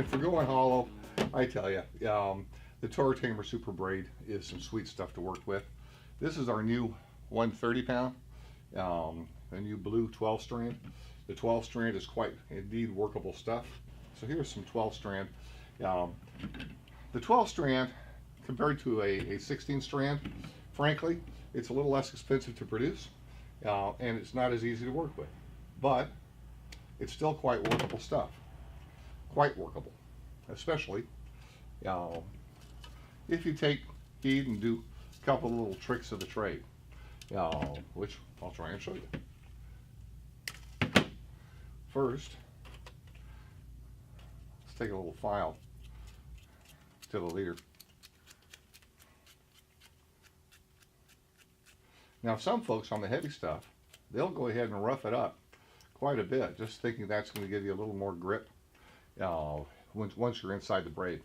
And for going hollow, I tell you, the ToroTamer Super Braid is some sweet stuff to work with. This is our new 130 pound, the new blue 12 strand. The 12 strand is quite indeed workable stuff. So here's some 12 strand. Um, the 12 strand compared to a 16 strand, frankly, it's a little less expensive to produce, and it's not as easy to work with. But it's still quite workable stuff. Quite workable, especially if you take heed and do a couple of little tricks of the trade, which I'll try and show you. First, let's take a little file to the leader. Now, some folks on the heavy stuff, they'll go ahead and rough it up quite a bit, just thinking that's going to give you a little more grip once you're inside the braid.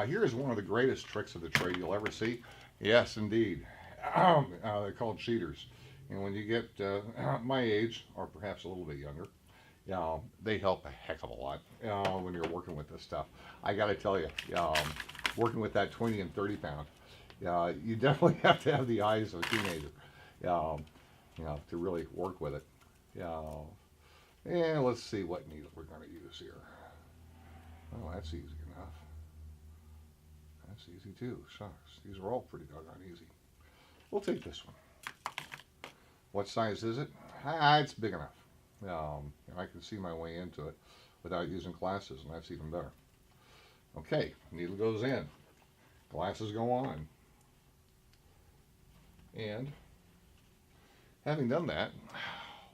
Here's one of the greatest tricks of the trade you'll ever see. Yes, indeed. They're called cheaters. And when you get my age, or perhaps a little bit younger, they help a heck of a lot when you're working with this stuff. I got to tell you, working with that 20 and 30 pound, you definitely have to have the eyes of a teenager, to really work with it. And let's see what needle we're going to use here. Oh, that's easy enough. That's easy too. Shucks, these are all pretty doggone easy. We'll take this one. What size is it? It's big enough. And I can see my way into it without using glasses, and that's even better. Okay, needle goes in. Glasses go on. And having done that,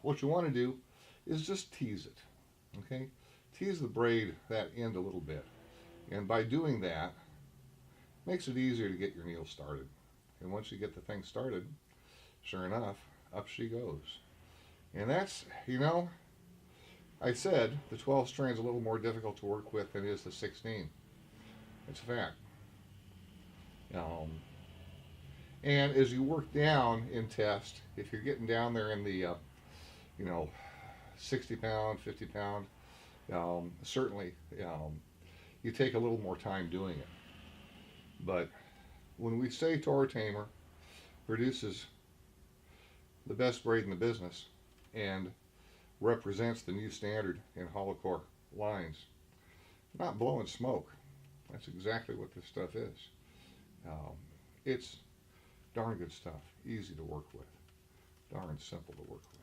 what you want to do is just tease it. Okay? Tease the braid, that end a little bit. And by doing that, makes it easier to get your needle started. And once you get the thing started, sure enough, up she goes. And that's, I said the 12 strand's a little more difficult to work with than is the 16. It's a fact. And as you work down in test, if you're getting down there in the, 60 pound, 50 pound, certainly you take a little more time doing it. But when we say ToroTamer produces the best braid in the business and represents the new standard in hollow core lines, not blowing smoke. That's exactly what this stuff is. It's darn good stuff, easy to work with, darn simple to work with.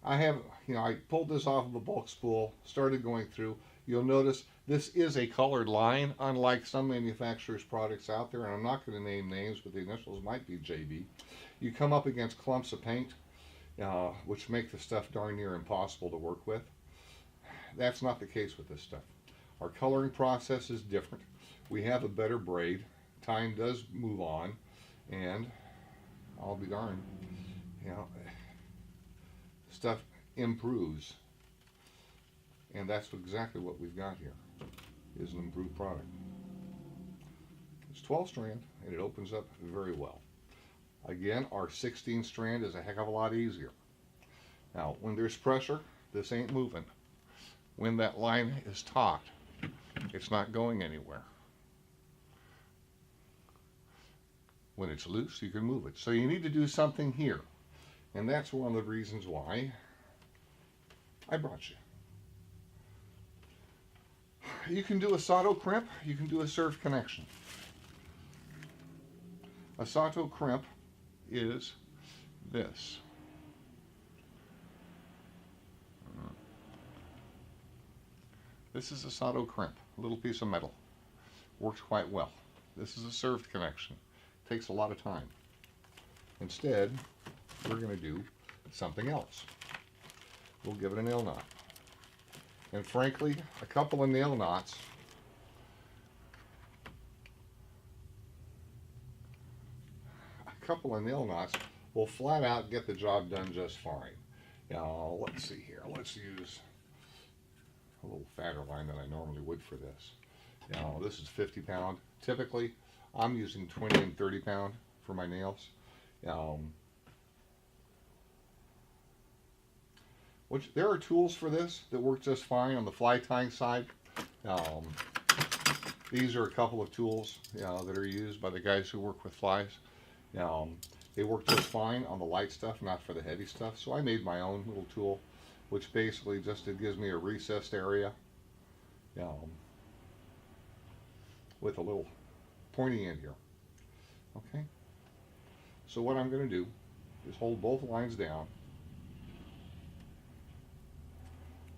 I pulled this off of a bulk spool, started going through. You'll notice this is a colored line, unlike some manufacturers' products out there, and I'm not going to name names, but the initials might be JB. You come up against clumps of paint, which make the stuff darn near impossible to work with. That's not the case with this stuff. Our coloring process is different. We have a better braid. Time does move on, and I'll be darned, stuff improves. And that's exactly what we've got here, is an improved product. It's 12 strand, and it opens up very well. Again, our 16 strand is a heck of a lot easier. Now, when there's pressure, this ain't moving. When that line is taut, it's not going anywhere. When it's loose, you can move it. So you need to do something here. And that's one of the reasons why I brought you. You can do a Sato crimp, you can do a served connection. A Sato crimp is this. This is a Sato crimp, a little piece of metal. Works quite well. This is a served connection. Takes a lot of time. Instead, we're going to do something else. We'll give it a nail knot. And frankly, a couple of nail knots will flat out get the job done just fine. Now, let's see here. Let's use a little fatter line than I normally would for this. Now, this is 50 pound. Typically, I'm using 20 and 30 pound for my nails. Which there are tools for this that work just fine on the fly tying side. Um, these are a couple of tools that are used by the guys who work with flies. They work just fine on the light stuff, not for the heavy stuff. So I made my own little tool, which basically just it gives me a recessed area with a little pointy end here. Okay. So what I'm going to do is hold both lines down.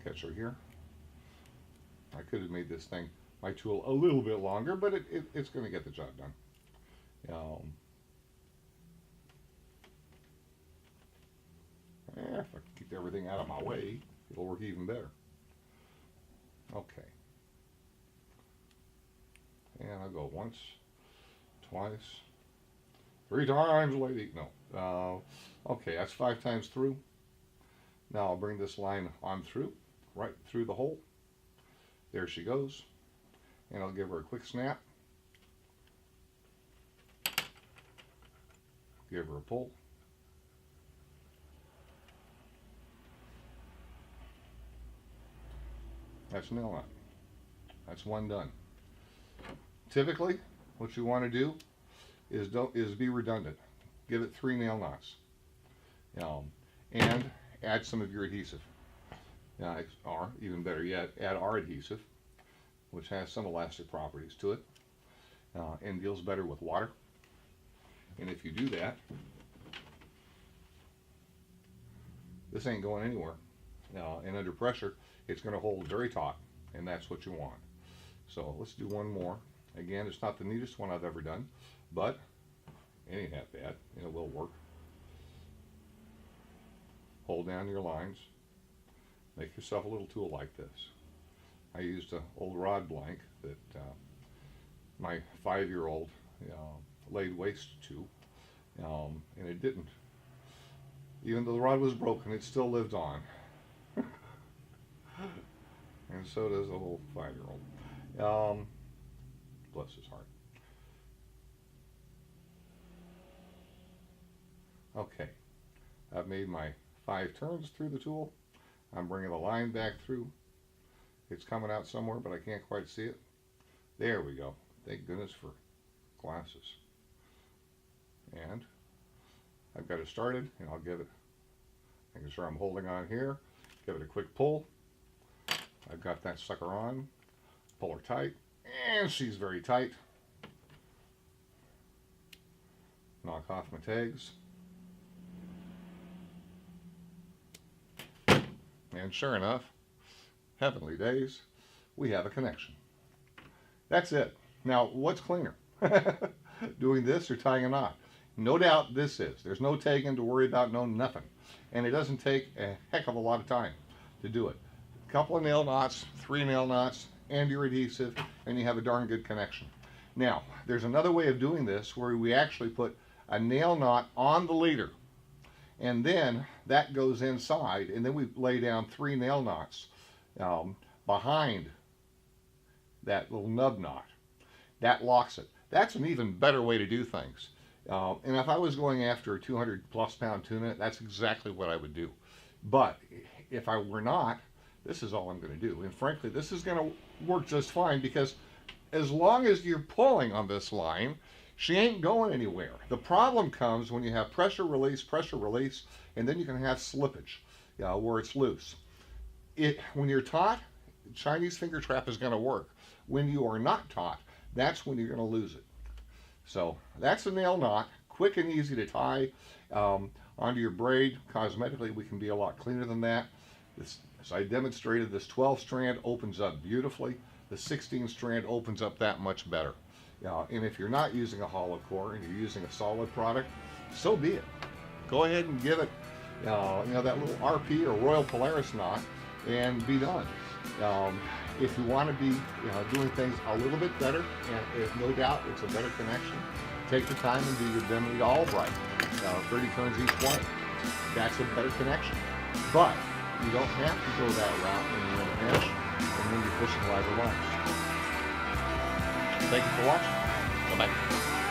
Catch her here. I could have made this thing, my tool, a little bit longer, but it's going to get the job done. If I keep everything out of my way, it'll work even better. Okay. And I'll go once, twice, 3 times, lady. No. Okay, that's 5 times through. Now I'll bring this line on through, right through the hole. There she goes. And I'll give her a quick snap. Give her a pull. That's a nail knot. That's one done. Typically, what you want to do is be redundant. Give it 3 nail knots. And add some of your adhesive. Or even better yet, add our adhesive, which has some elastic properties to it, and deals better with water. And if you do that, this ain't going anywhere. And under pressure, it's going to hold very taut, and that's what you want. So let's do one more. Again, it's not the neatest one I've ever done, but it ain't that bad, and it will work. Hold down your lines. Make yourself a little tool like this. I used an old rod blank that my 5-year-old laid waste to, and it didn't. Even though the rod was broken, it still lived on. And so does the little 5-year-old. Bless his heart. Okay, I've made my 5 turns through the tool. I'm bringing the line back through. It's coming out somewhere, but I can't quite see it. There we go. Thank goodness for glasses. And I've got it started, and I'll give it, making sure I'm holding on here, give it a quick pull. I've got that sucker on, pull her tight, and she's very tight. Knock off my tags. And sure enough, heavenly days, we have a connection. That's it. Now, what's cleaner? Doing this or tying a knot? No doubt this is. There's no tagging to worry about, no nothing. And it doesn't take a heck of a lot of time to do it. A couple of nail knots, 3 nail knots, and your adhesive, and you have a darn good connection. Now, there's another way of doing this where we actually put a nail knot on the leader, and then that goes inside, and then we lay down 3 nail knots behind that little nub knot. That locks it. That's an even better way to do things. And if I was going after a 200+ pound tuna, that's exactly what I would do. But if I were not, this is all I'm going to do. And frankly, this is going to work just fine, because as long as you're pulling on this line, she ain't going anywhere. The problem comes when you have pressure release, and then you can have slippage where it's loose. When you're taut, Chinese finger trap is going to work. When you are not taut, that's when you're going to lose it. So that's a nail knot, quick and easy to tie onto your braid. Cosmetically, we can be a lot cleaner than that. As I demonstrated, this 12 strand opens up beautifully. The 16 strand opens up that much better. And if you're not using a hollow core and you're using a solid product, so be it. Go ahead and give it, that little RP or Royal Polaris knot, and be done. If you want to be doing things a little bit better, and no doubt it's a better connection, take the time and do your Bimini to Albright, 30 turns each way. That's a better connection. But you don't have to go that route when you're in a pinch and when you're fishing lighter lines. Thank you for watching. Bye-bye.